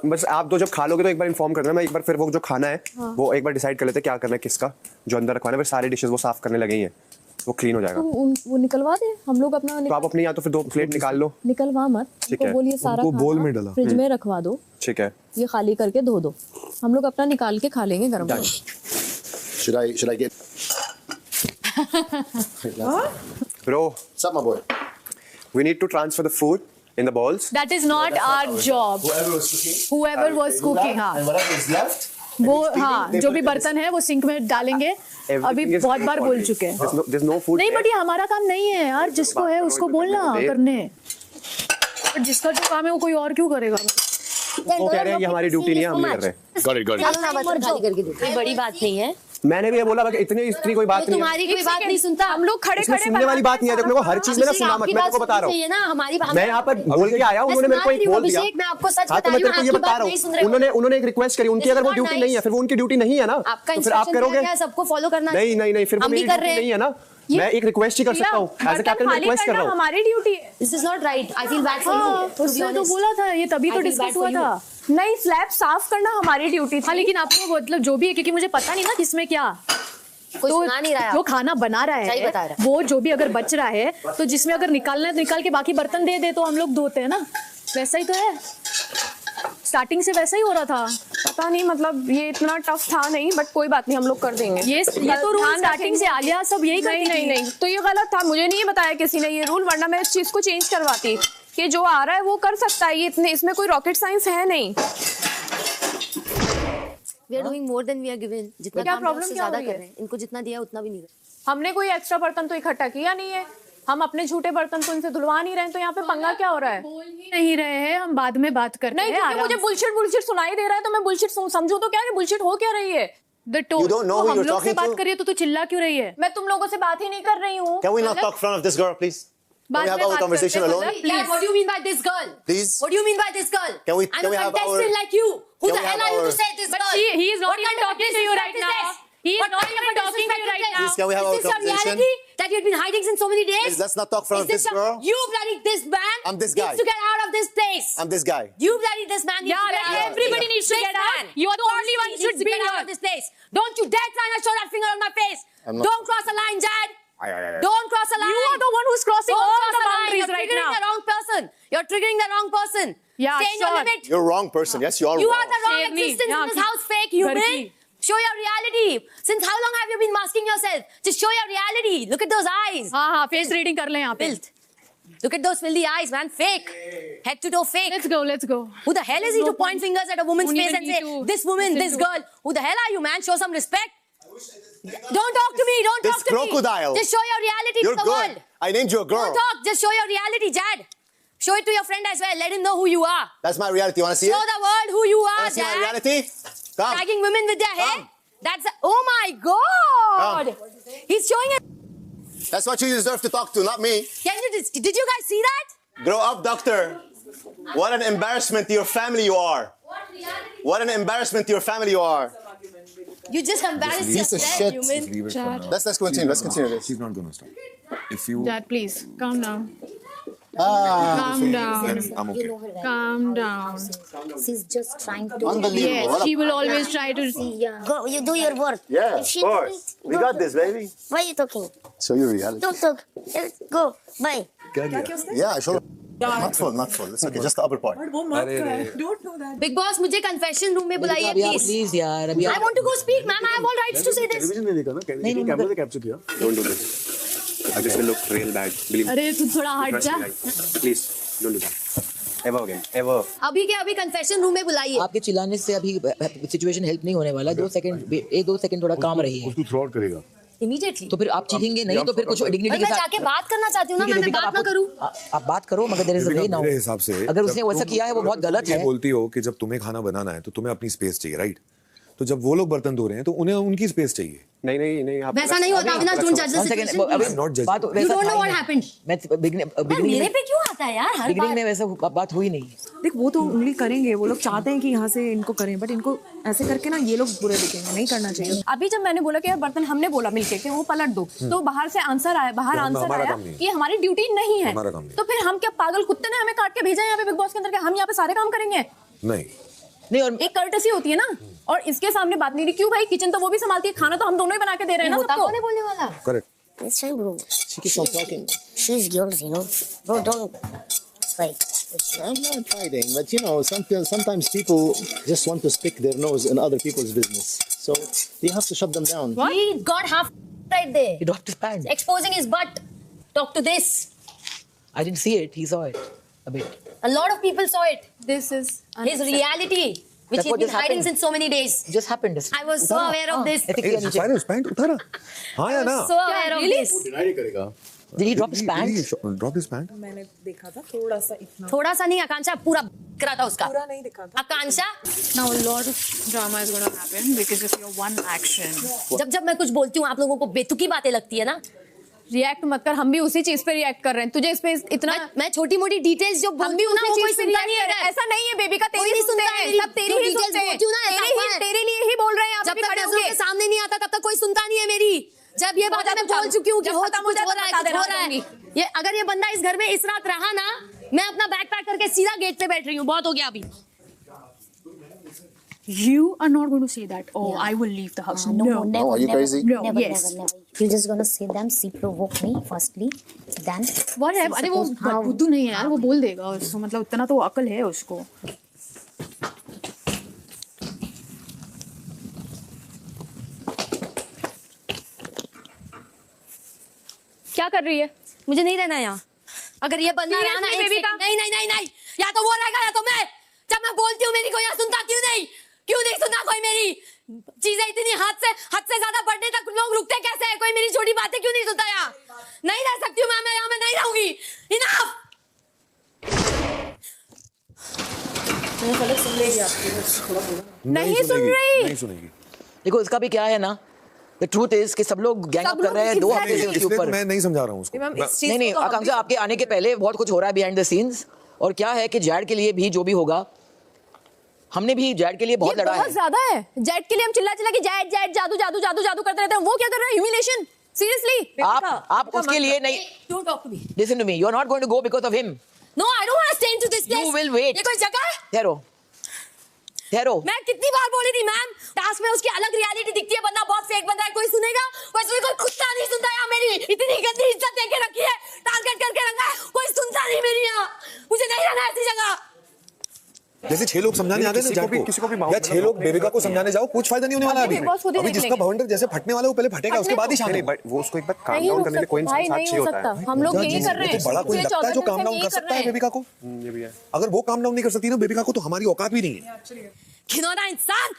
बस आप दो जब खा लोगे तो एक बार इन्फॉर्म कर देना, मैं एक बार फिर वो जो खाना है वो एक बार डिसाइड कर लेते हैं क्या करना है, किसका जो अंदर रखवाना है। फिर सारे डिशेस वो साफ करने लगे ही हैं, वो क्लीन हो जाएगा। वो निकलवा दे, हम लोग अपना तो आप अपनी या तो फिर 2 प्लेट निकाल लो। निकलवा मत, उनको बोलिए सारा बोल में डाला फ्रिज में रखवा दो। ठीक है, ये खाली करके धो दो, हम लोग अपना निकाल के खा लेंगे गरम गरम। Should I get? Bro, What's up, my boy? we need to transfer the food in the bowls. That is not our job. Whoever was cooking. Whoever was cooking, हाँ And whatever is left. वो हाँ जो भी बर्तन है वो sink में डालेंगे। अभी बहुत बार बोल चुके हैं। There's no food. नहीं बट ये हमारा काम नहीं है यार, जिसको है उसको बोलना करने, पर जिसका जो काम है वो कोई और क्यों करेगा। वो कह रहे हैं ये हमारी ड्यूटी नहीं है, हम नहीं कर रहे। Got it. कोई बड़ी बात नहीं है, मैंने भी ये बोला इतनी कोई बात नहीं है। तुम्हारी कोई बात नहीं सुनता। हम लोग खड़े इसमें सुनने वाली बात नहीं है, देखो मेरे को हर चीज में ना सुना मत, मैं तेरे को बता रहा हूँ। ना हमारी मैं यहाँ पर बोल के आया, उन्होंने मेरे को एक बोल दिया। मैं आपको सच हाँ तो मैं तेरे को ये बता रहा हूँ, उन्होंने एक रिक्वेस्ट करी, उनकी अगर वो ड्यूटी नहीं है फिर वो उनकी ड्यूटी नहीं है ना, तो फिर आप करोगे। सबको फॉलो करना नहीं नहीं नहीं, फिर वो मेरी ड्यूटी नहीं है ना, मैं एक रिक्वेस्ट ही कर सकता हूँ, एज अ कैप्टन मैं रिक्वेस्ट कर रहा हूँ। हमारी ड्यूटी है। This is not right, I feel bad for you. उसने तो बोला था ये, तभी तो डिस्कस हुआ था। नहीं, स्लैब साफ करना हमारी ड्यूटी थी। हाँ लेकिन आपको मतलब जो भी है, क्योंकि मुझे पता नहीं ना किसमें क्या, कोई सुना नहीं रहा है। जो खाना बना रहा सही बता रहा है वो जो भी अगर बच रहा है तो जिसमें अगर निकालना है तो निकाल के बाकी बर्तन दे दे, तो हम लोग धोते हैं ना, वैसा ही तो है। स्टार्टिंग से वैसा ही हो रहा था। पता नहीं, मतलब ये इतना टफ था नहीं, बट कोई बात नहीं, हम लोग कर देंगे। ये तो रूल स्टार्टिंग से आलिया सब यही करती नहीं नहीं, तो ये गलत था, मुझे नहीं बताया किसी ने ये रूल, वरना मैं इस चीज को चेंज करवाती कि जो आ रहा है वो कर सकता है, ये इतने इसमें कोई रॉकेट साइंस है नहीं। We are doing more than we are given. जितना क्या काम प्रॉब्लम उससे क्या हो ज्यादा रही कर है? रहे हैं, इनको जितना दिया उतना भी नहीं कर रहे। हमने कोई एक्स्ट्रा बर्तन तो इकट्ठा किया नहीं है, हम अपने झूठे बर्तन तो इनसे धुलवा नहीं रहे हैं, तो यहाँ पे पंगा क्या हो रहा है? बोल ही नहीं रहे हैं, हम बाद में बात करते नहीं, हैं। क्योंकि मुझे बुलशिट सुनाई दे रहा है, तो मैं बुलशिट समझू तो क्या है, बुलशिट हो क्या रही है? You don't know who हम you're लोग से talking बात to? करिए तो तू चिल्ला क्यों रही है? मैं तुम लोगों से बात ही नहीं कर रही हूँ। Can we not talk in front of this girl, please? Can we have our conversation alone? Dad, what do you mean by this girl? Please? What do you mean by this girl? Can we- I'm can we a have contestant our- like you. Who can the we hell have are you to our- say this But girl? he is not What even kind of talking to you right disrespect is now. this? He is What not kind of even talking to you right disrespect is now. this? Please, can we have our Is this your conversation? reality that you've been hiding since so many days? Please, let's not talk in front of this girl. You bloody this man I'm this guy. needs to get out of this place. I'm this guy. You bloody this man needs Yeah, to get like out. everybody needs to This get out. man. You are the Don't only one needs who should to be get out here. of this place. Don't you dare try and show that finger on my face. I'm not- Don't cross the line, Jad. Aye. Don't cross the line. You are the one who's crossing Don't all cross the line. boundaries You're right triggering now. the wrong person. You're triggering the wrong person. Yeah, Stay in your sure. limit. You're wrong person. Yes, you are You wrong. are the wrong Save me. existence Yeah, in this keep- house, fake human. Show your reality. Since how long have you been masking yourself? Just show your reality. Look at those eyes. हाँ हाँ, face reading कर ले यहाँ पे। Filth. Look at those filthy eyes, man. Fake. Head to toe fake. Let's go, let's go. Who the hell is he to point fingers at a woman's Don't face even and need say, to this woman, listen this to- girl? Who the hell are you, man? Show some respect. Don't talk to me. Don't This talk to crocodile. me. Just show your reality You're to the good. world. I named you a girl. Don't talk. Just show your reality, Jad. Show it to your friend as well. Let him know who you are. That's my reality. You want to see Show it? the world who you are, Want to see my Jad. reality? Come. Tagging women with their hair. Come. That's oh my god. He's showing it. That's what you deserve to talk to, not me. Did you guys see that? Grow up, doctor. What an embarrassment to your family you are. What an embarrassment to your family you are. You just embarrassed Piece of yourself, shit. human. Leave it for now. Let's continue. Let's continue this. She's not gonna stop. If you Dad, please calm down. Ah, Calm down. then I'm okay. Calm down. She's just trying to. unbelievable. Yes, What a- she will always try to. Yeah. Go, you do your work. Yeah, If she of do course. it, We go got to- this, baby. Why are you talking? Show your reality. Don't talk. Go. Bye. Yeah, sure. Not full, not full. It's okay. Just the upper part. Big boss, मुझे confession room में बुलाइए please. Please यार अभी I want to go speak, ma'am. I have all rights to say this. Television में देखा ना, कैमरे से कैप्चर किया. Don't do this. This will look real bad. Believe me. अरे तू थोड़ा हट Trust जा। me, guys. Please, don't do that. Ever again. Ever. अभी के अभी confession room में बुलाइए. आपके चिल्लाने से अभी सिचुएशन हेल्प नहीं होने वाला। 2 सेकंड थोड़ा काम रही है। उसको थ्रो आउट करेगा. Immediately. तो फिर आप चीखेंगे नहीं तो फिर कुछ डिग्निटी अरे के मैं साथ जाके बात करना चाहती हूँ ना, ठीक है, मैं दीपिका, बात ना आपको- करूँ. आप बात करो मगर there is a way now. मेरे हिसाब से अगर उसने जब वैसा तुम- किया है वो बहुत गलत ये है। बोलती हो कि जब तुम्हें खाना बनाना है तो तुम्हें अपनी स्पेस चाहिए, राइट? तो जब वो लोग बर्तन धो रहे हैं तो उन्हें उनकी स्पेस चाहिए। नहीं आप वैसा नहीं होता अविनाश, डोंट जज द One second, सिचुएशन। अभी not judging. बात You वैसा don't know था ही what नहीं। happened. मैं बिगनिंग मेरे पे क्यों आता है यार हर बिगनिंग बार? में वैसा बात हुई नहीं। देख वो तो उंगली करेंगे, वो लोग चाहते हैं कि यहाँ से इनको करें, बट इनको ऐसे करके ना ये लोग बुरे दिखेंगे, नहीं करना चाहिए। अभी जब मैंने बोला कि यार बर्तन हमने बोला मिलके कि वो पलट दो, तो बाहर से आंसर आया, बाहर आंसर हमारा आया काम नहीं है। कि हमारी ड्यूटी नहीं है। हमारा काम नहीं है। तो फिर हम क्या पागल कुत्ते ने हमें काट के भेजा है यहाँ पे बिग बॉस के अंदर के हम यहाँ पे सारे काम करेंगे? नहीं और एक कर्टसी होती है ना, और इसके सामने बात नहीं रही क्यों भाई? किचन तो वो भी संभालती है, खाना तो हम दोनों ही बना के दे रहे हैं ना होता सबको। कौन है बोलने वाला? Correct. It's fine, bro. She keeps on talking. She's yours, you know. Bro, don't fight. I'm not fighting, but you know, sometimes people just want to stick their nose in other people's business. So you have to shut them down. He got half right there, he dropped his pants. exposing his butt. Talk to this. I didn't see it, he saw it a bit. A lot of people saw it. This is His reality, which That's he's what been just hiding happened. since so many days. Just happened. I was so aware of this. Ethics के नीचे। Silence pant उतारा। हाँ या ना? So aware of this. Did he drop his pants? Drop his pant? मैंने देखा था थोड़ा सा, इतना थोड़ा सा नहीं, आकांक्षा पूरा करा था उसका। पूरा नहीं दिखा था। आकांक्षा, Now a lot of drama is going to happen because of your one action. जब मैं कुछ बोलती हूँ आप लोगों को बेतुकी बातें लगती है ना। रिएक्ट मत कर, हम भी उसी चीज पे रिएक्ट कर रहे हैं। तुझे इस पे इतना मैं छोटी मोटी डिटेल्स जो हम बोलती भी हूँ ना उसी वो कोई चीज पे सुनता नहीं रिएक्ट कर रहे है। हैं। ऐसा नहीं है बेबी का, कोई तेरी नहीं सुनते सुनता हैं, मेरी। सब तेरी जो ही details सुनते हैं, बोलती हूँ ना, ऐसा हुआ है। तेरे लिए ही बोल रहे हैं। जब तक कैमरों के सामने नहीं आता तब तक कोई सुनता नहीं है मेरी। जब ये बात मैं बोल चुकी हूँ कि जब हो खत्म हो कुछ जाए हो तो रहा है, बता कुछ देना हो रहा है। दूंगी। ये अगर ये बंदा इस घर में इस रात रहा ना, मैं अपना बैग पैक करके सीधा गेट पे बैठ रही हूँ। बहुत हो गया अभी। You are not going to say that. Oh, I will leave the house. No, No. never, are you never, crazy? No, Never, yes. never, never. You're just gonna say them, she provoke me firstly, then. Whatever. अरे वो बुद्धू नहीं है यार, वो बोल देगा उसको, मतलब इतना तो अकल है उसको। क्या कर रही है? मुझे नहीं रहना यहाँ। अगर ये बंदा रहा ना, Seriously, एक baby का? second- नहीं नहीं नहीं नहीं, या तो वो रहेगा या तो मैं। जब मैं बोलती हूँ मेरी कोई यहाँ सुनता क्यों नहीं सुनता कोई मेरी चीजें? इतनी हद से ज्यादा बढ़ने तक लोग रुकते कैसे हैं? कोई मेरी छोटी बातें क्यों नहीं सुनता? यहाँ नहीं रह सकती हूँ मैं यहाँ, मैं नहीं रहूंगी। इनफ। नहीं सुन रही। नहीं सुनेगी। देखो इसका भी क्या है ना, द ट्रूथ इज कि सब लोग गैंग अप कर रहे हैं 2 हफ्ते से उसके इसलिए तो ऊपर। मैं नहीं समझा रहा हूँ उसको। नहीं आकांक्षा, आपके आने के पहले बहुत कुछ हो रहा है बिहाइंड द सीन्स। और क्या है कि जैड के लिए भी जो भी होगा, हमने भी जैड के लिए बहुत लड़ा बहुत है। ज्यादा है। जेट के लिए हम चिल्ला कि जेट जेट जादू जादू जादू जादू करते रहते हैं। वो क्या कर रहा है? ह्यूमिलेशन। सीरियसली आप उसके लिए नहीं। Don't talk to me. Listen to me, you are not going to go because of him. No, I don't want to stay into this place. You will wait. ये कोई जगह है? ठहरो। मैं कितनी बार बोली थी मैम, टास्क में उसकी अलग रियलिटी दिखती है, बंदा बहुत फेक बंदा है। कोई सुनेगा? कोई कुत्ता नहीं सुनता यहाँ मेरी। इतनी गंदी इज्जत देके रखी है, टारगेट करके रखा है, कोई सुनता नहीं मेरी यहाँ। मुझे नहीं रहना ऐसी जगह। जैसे 6 लोग समझाने आ गए ना जाट को, किसी को भी या 6 लोग बेबिका को समझाने जाओ, कुछ फायदा नहीं होने वाला अभी। Big Boss खुद ही अभी देख जिसका लेंगे। बाउंडर जैसे फटने वाला है, वो पहले फटेगा, उसके बाद ही शामिल। बट वो उसको एक बार काम नहीं डाउन रुक करने के लिए कोई सकता भाई, इंसान नहीं साक्षी हो होता सकता। है। हम लोग यही कर रहे हैं। तो बड़ा कोई पिछले लगता है जो 14 काम डाउन दिन कर से सकता है यही बेबिका को। ये भी है। अगर वो काम डाउन नहीं कर सकती ना बेबिका को, तो हमारी औकात भी नहीं है। घिनौना इंसान,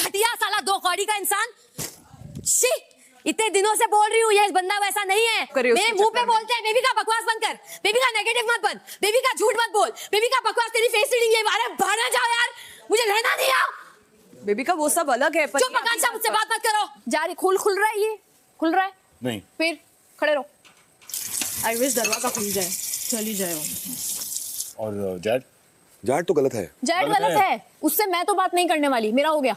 घटिया साला, 2 कौड़ी का इंसान। शी, इतने दिनों से बोल रही हूँ ये बंदा वैसा नहीं है। मेरे मुंह पे बोलते हैं बेबी का बकवास बंद कर, बेबी का नेगेटिव मत बन, बेबी का झूठ मत बोल, बेबी का बकवास, तेरी फेस रीडिंग ये बारे भागना जाओ यार, मुझे रहना नहीं है। बेबी का वो सब अलग है, पर चुप आकांक्षा, मुझसे बात मत करो। जा रही खुल रहा है, ये खुल रहा है। नहीं। फिर खड़े रहो। I wish दरवाजा खुल जाए, चली जाए वो। और जैड जाट तो गलत है। जेट गलत है, उससे मैं तो बात नहीं करने वाली। मेरा हो गया।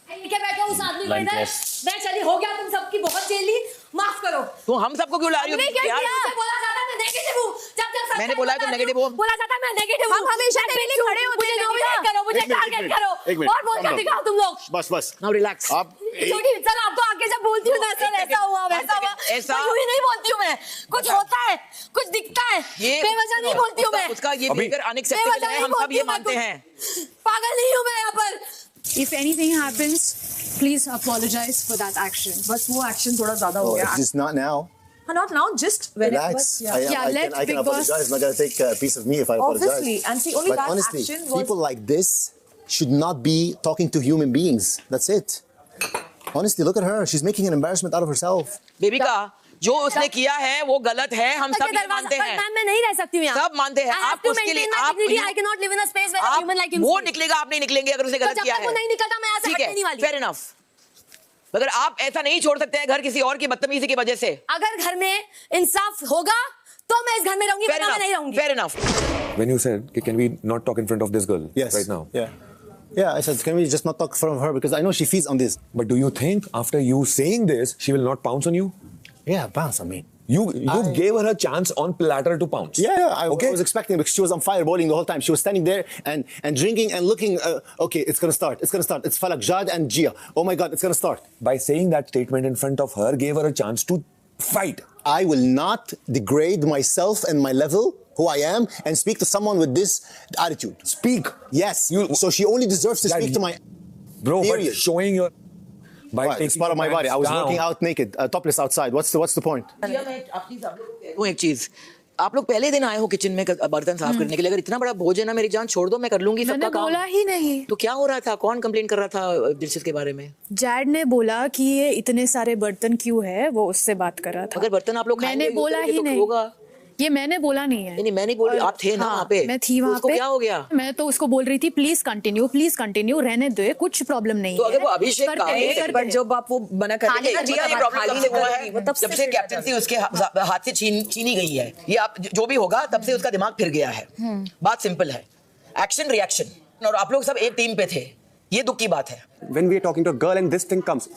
क्या बैठो उस आदमी को इधर, मैं चली, हो गया तुम सबकी बहुत झेल ली, माफ करो। तो हम सबको क्यों ला रही हो हमने क्या यार? किया? मुझे बोला जाता है मैं नेगेटिव हूँ, जब मैंने बोला है तुम negative हो। बोला जाता है मैं नेगेटिव हूँ। हम हमेशा तेरे लिए खड़े होते हैं, मुझे बेबी नॉमिनेट का। करो, मुझे टारगेट करो और बोल कर दिखाओ तुम लोग। बस नाउ रिलैक्स। आप छोटी सर, आपको आगे जब बोलती हूँ ना सर, ऐसा हुआ वैसा हुआ, ऐसा- मैं यूं ही नहीं बोलती हूँ। मैं कुछ होता है, कुछ दिखता है, बेवजह नहीं बोलती हूँ मैं। उसका ये बिहेवियर अनएक्सेप्टेबल बेवजह है, नहीं हम सब बोलती ये हूँ मैं मानते कुछ। हैं। पागल नहीं हूँ मैं यहाँ पर। If anything happens, please apologize for that action. बस वो एक्शन थोड़ा ज्यादा हो गया। just not now. Not now, just when Relax. yeah. I can apologize. I'm not gonna take a piece of me if I apologize. Obviously, and see, only But that honestly, action was. people like this should not be talking to human beings. That's it. Honestly, look at her. She's making an embarrassment out of herself. बेबिका, जो उसने किया है वो गलत है, हम सब ये मानते हैं। मैम मैं नहीं रह सकती हूँ यहाँ। सब मानते हैं। आप उसके लिए आप I cannot live in a space where a human like him वो stays. निकलेगा, आप नहीं निकलेंगे अगर उसने गलत जब किया तक है। वो नहीं निकलता मैं यहाँ से ठीक हटने नहीं है, वाली। Fair enough. मगर आप ऐसा नहीं छोड़ सकते हैं घर किसी और की बदतमीजी की वजह से। अगर घर में इंसाफ होगा तो मैं इस घर में रहूंगी, वरना मैं नहीं रहूंगी। Fair enough. When you said, okay, can we not talk in front of this girl Yes. right now? Yeah. Yeah, I said, can we just not talk from her because I know she feeds on this. But do you think after you saying this, she will not pounce on you? Yeah, bounce on me. You gave her a chance on platter to pounce. Yeah, I Okay. was expecting because she was on fire bowling the whole time. She was standing there and drinking and looking. Okay, it's gonna start. It's gonna start. It's Falak Jad and Gia. Oh my God, it's gonna start. By saying that statement in front of her, gave her a chance to fight. I will not degrade myself and my level, who I am, and speak to someone with this attitude. Speak. Yes. So she only deserves to Dad, speak to my. Bro, Period. but showing your... By What? It's taking part of your my body. I was pants working down. out naked, topless outside. What's the point? वो एक चीज, आप लोग पहले दिन आए हो kitchen में बर्तन साफ करने के लिए, अगर इतना बड़ा भोज है ना, मेरी जान छोड़ दो, मैं कर लूंगी सबका मैंने काम। बोला ही नहीं। तो क्या हो रहा था? कौन कंप्लेन कर रहा था डिशेस के बारे में? जैड ने बोला कि ये इतने सारे बर्तन क्यों है, वो उससे बात कर रहा था। अगर बर्तन आप लोग मैंने खाएंगे, बोला यूज करेंगे ही तो नहीं। होगा। ये मैंने बोला नहीं है। नहीं, मैं नहीं बोल रही, आप थे ना वहाँ पे। मैं थी तो वहाँ उसको पे। क्या हो गया? मैं तो उसको बोल रही थी प्लीज कंटिन्यू रहने दो, कुछ प्रॉब्लम नहीं तो है। अगर वो अभिषेक करते का हैं, है, करते बट हैं। जब आप वो मना कर खाली का जिया, ये प्रॉब्लम तब से हुआ है जब से कैप्टनसी उसके हाथ से छीनी गई है। ये आप जो भी होगा तब से उसका दिमाग फिर गया है। बात सिंपल है, एक्शन रिएक्शन, और आप लोग सब एक टीम पे थे, ये दुख की बात है। When we are talking to a girl and this thing comes,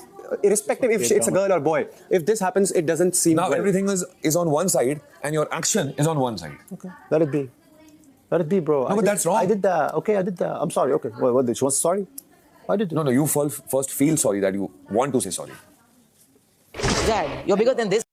irrespective if it's a girl or boy, if this happens, it doesn't seem Now well. everything is on one side and your action is on one side. Okay, let it be. Let it be, bro. No, but that's wrong. I did that. Okay, I did that. I'm sorry. Okay, what did she want? Sorry. I did it. No, you first feel sorry that you want to say sorry. Dad, you're bigger than this.